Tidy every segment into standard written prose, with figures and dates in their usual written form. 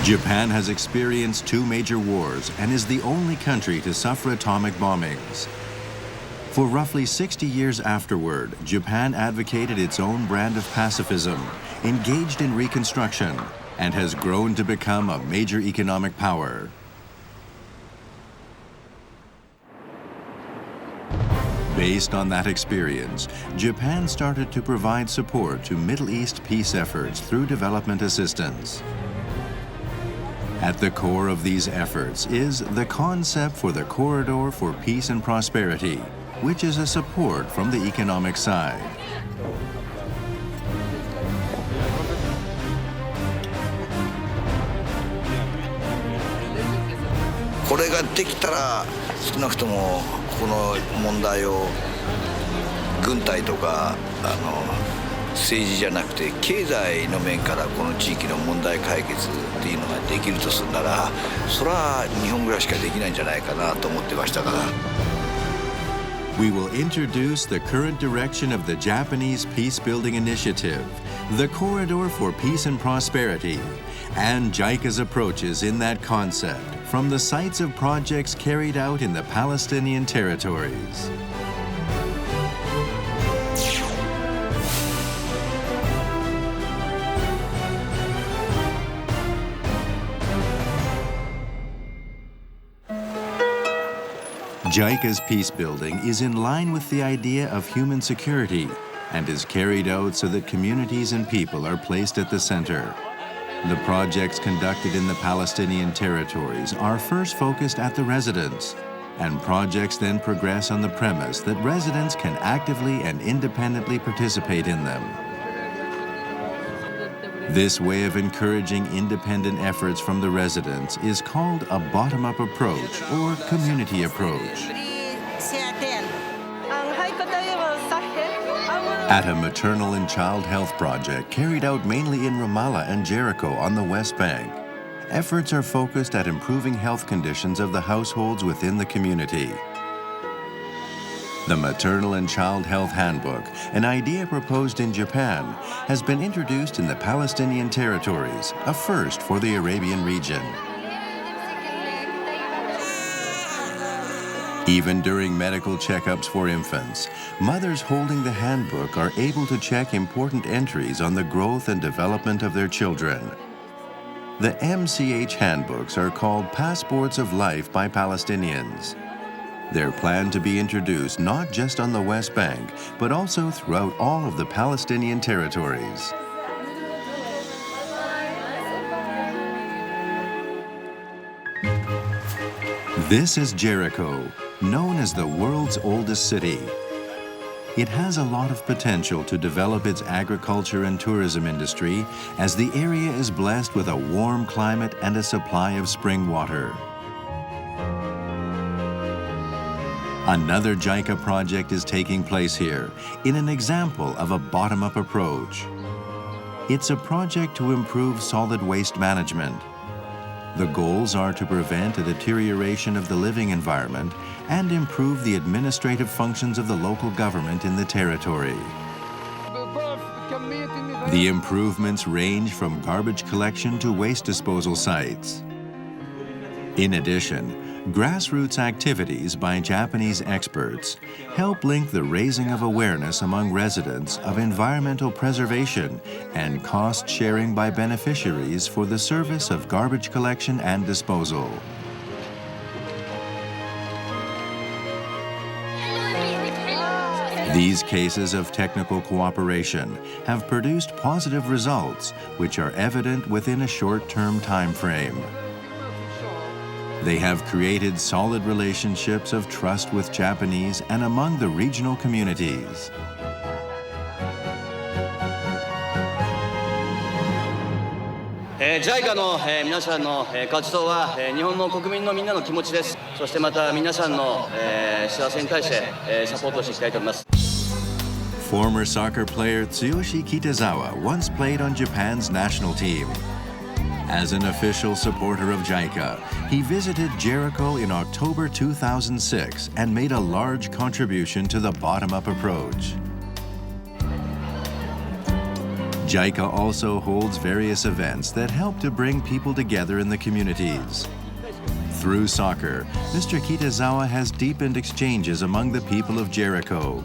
Japan has experienced two major wars and is the only country to suffer atomic bombings. For roughly 60 years afterward, Japan advocated its own brand of pacifism, engaged in reconstruction, and has grown to become a major economic power. Based on that experience, Japan started to provide support to Middle East peace efforts through development assistance. At the core of these efforts is the concept for the Corridor for Peace and Prosperity, which is a support from the economic side. これができたら少なくともこの問題を軍隊とか政治じゃなくて経済の面からこの地域の問題解決っていうのができるとするならそれは日本ぐらいしかできないんじゃないかなと思ってましたから。We will introduce the current direction of the Japanese peace-building initiative, the Corridor for Peace and Prosperity, and JICA's approaches in that concept from the sites of projects carried out in the Palestinian territories. JICA's peace building is in line with the idea of human security and is carried out so that communities and people are placed at the center. The projects conducted in the Palestinian territories are first focused at the residents, and projects then progress on the premise that residents can actively and independently participate in them. This way of encouraging independent efforts from the residents is called a bottom-up approach or community approach. At a maternal and child health project carried out mainly in Ramallah and Jericho on the West Bank, efforts are focused at improving health conditions of the households within the community. The Maternal and Child Health Handbook, an idea proposed in Japan, has been introduced in the Palestinian territories, a first for the Arabian region. Even during medical checkups for infants, mothers holding the handbook are able to check important entries on the growth and development of their children. The MCH handbooks are called Passports of Life by Palestinians. They're planned to be introduced not just on the West Bank, but also throughout all of the Palestinian territories. This is Jericho, known as the world's oldest city. It has a lot of potential to develop its agriculture and tourism industry as the area is blessed with a warm climate and a supply of spring water. Another JICA project is taking place here in an example of a bottom-up approach. It's a project to improve solid waste management. The goals are to prevent a deterioration of the living environment and improve the administrative functions of the local government in the territory. The improvements range from garbage collection to waste disposal sites. In addition, grassroots activities by Japanese experts help link the raising of awareness among residents of environmental preservation and cost sharing by beneficiaries for the service of garbage collection and disposal. These cases of technical cooperation have produced positive results, which are evident within a short-term time frame. They have created solid relationships of trust with Japanese and among the regional communities. JICA の皆さんの活動は日本の国民のみんなの気持ちです。そしてまた皆さんの幸せに対してサポートしていきたいと思います。Former soccer player Tsuyoshi Kitazawa once played on Japan's national team. As an official supporter of JICA, he visited Jericho in October 2006 and made a large contribution to the bottom-up approach. JICA also holds various events that help to bring people together in the communities. Through soccer, Mr. Kitazawa has deepened exchanges among the people of Jericho.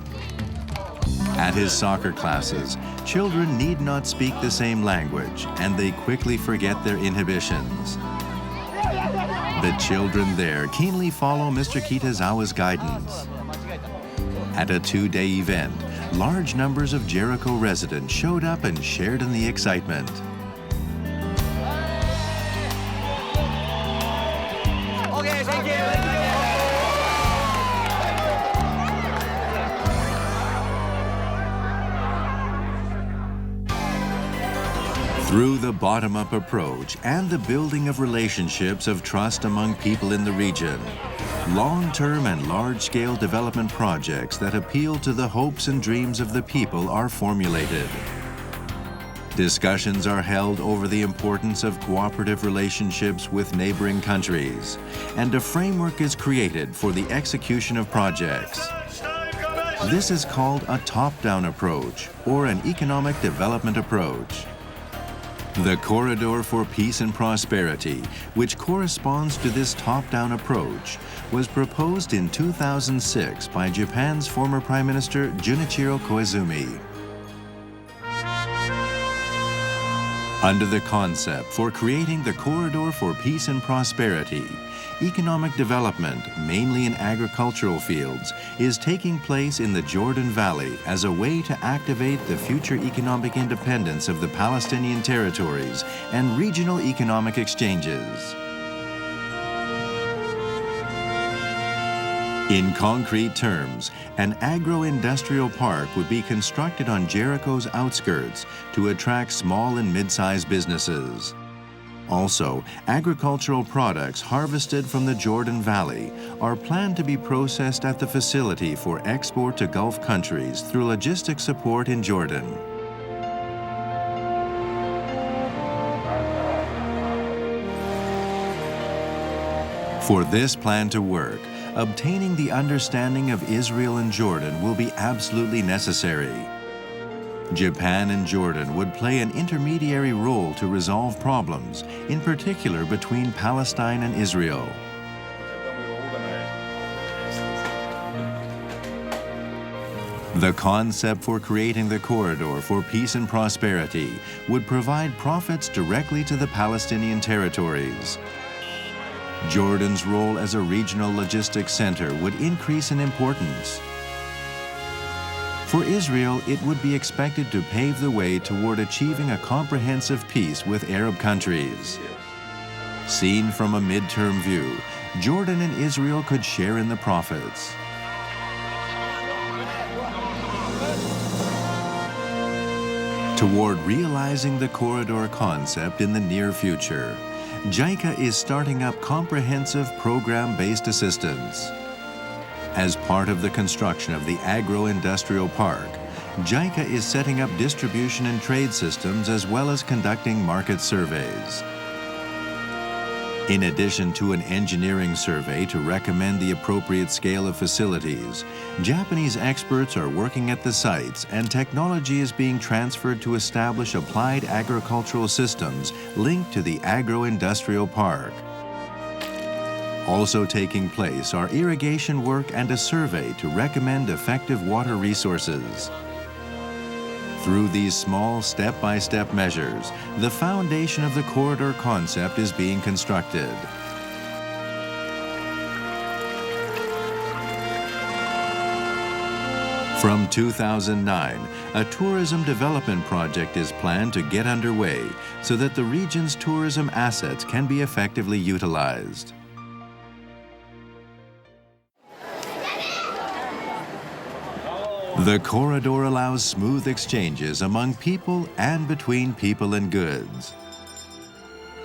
At his soccer classes, children need not speak the same language, and they quickly forget their inhibitions. The children there keenly follow Mr. Kitazawa's guidance. At a two-day event, large numbers of Jericho residents showed up and shared in the excitement. Okay, thank you. Through the bottom-up approach and the building of relationships of trust among people in the region, long-term and large-scale development projects that appeal to the hopes and dreams of the people are formulated. Discussions are held over the importance of cooperative relationships with neighboring countries, and a framework is created for the execution of projects. This is called a top-down approach or an economic development approach. The Corridor for Peace and Prosperity, which corresponds to this top-down approach, was proposed in 2006 by Japan's former Prime Minister Junichiro Koizumi. Under the concept for creating the Corridor for Peace and Prosperity, economic development, mainly in agricultural fields, is taking place in the Jordan Valley as a way to activate the future economic independence of the Palestinian territories and regional economic exchanges. In concrete terms, an agro-industrial park would be constructed on Jericho's outskirts to attract small and mid-sized businesses. Also, agricultural products harvested from the Jordan Valley are planned to be processed at the facility for export to Gulf countries through logistics support in Jordan. For this plan to work, obtaining the understanding of Israel and Jordan will be absolutely necessary. Japan and Jordan would play an intermediary role to resolve problems, in particular between Palestine and Israel. The concept for creating the Corridor for Peace and Prosperity would provide profits directly to the Palestinian territories. Jordan's role as a regional logistics center would increase in importance. For Israel, it would be expected to pave the way toward achieving a comprehensive peace with Arab countries. Seen from a midterm view, Jordan and Israel could share in the profits. Toward realizing the corridor concept in the near future, JICA is starting up comprehensive program-based assistance. As part of the construction of the agro-industrial park, JICA is setting up distribution and trade systems as well as conducting market surveys. In addition to an engineering survey to recommend the appropriate scale of facilities, Japanese experts are working at the sites and technology is being transferred to establish applied agricultural systems linked to the agro-industrial park. Also taking place are irrigation work and a survey to recommend effective water resources. Through these small step-by-step measures, the foundation of the corridor concept is being constructed. From 2009, a tourism development project is planned to get underway so that the region's tourism assets can be effectively utilized. The corridor allows smooth exchanges among people and between people and goods.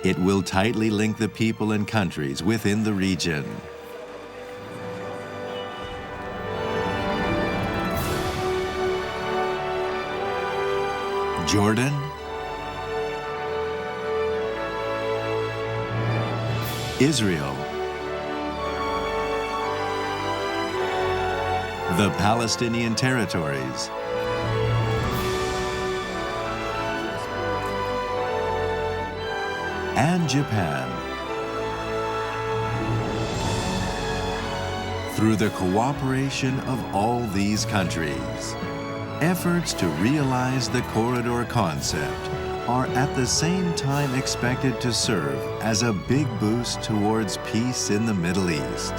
It will tightly link the people and countries within the region. Jordan, Israel, the Palestinian territories, and Japan. Through the cooperation of all these countries, efforts to realize the corridor concept are at the same time expected to serve as a big boost towards peace in the Middle East.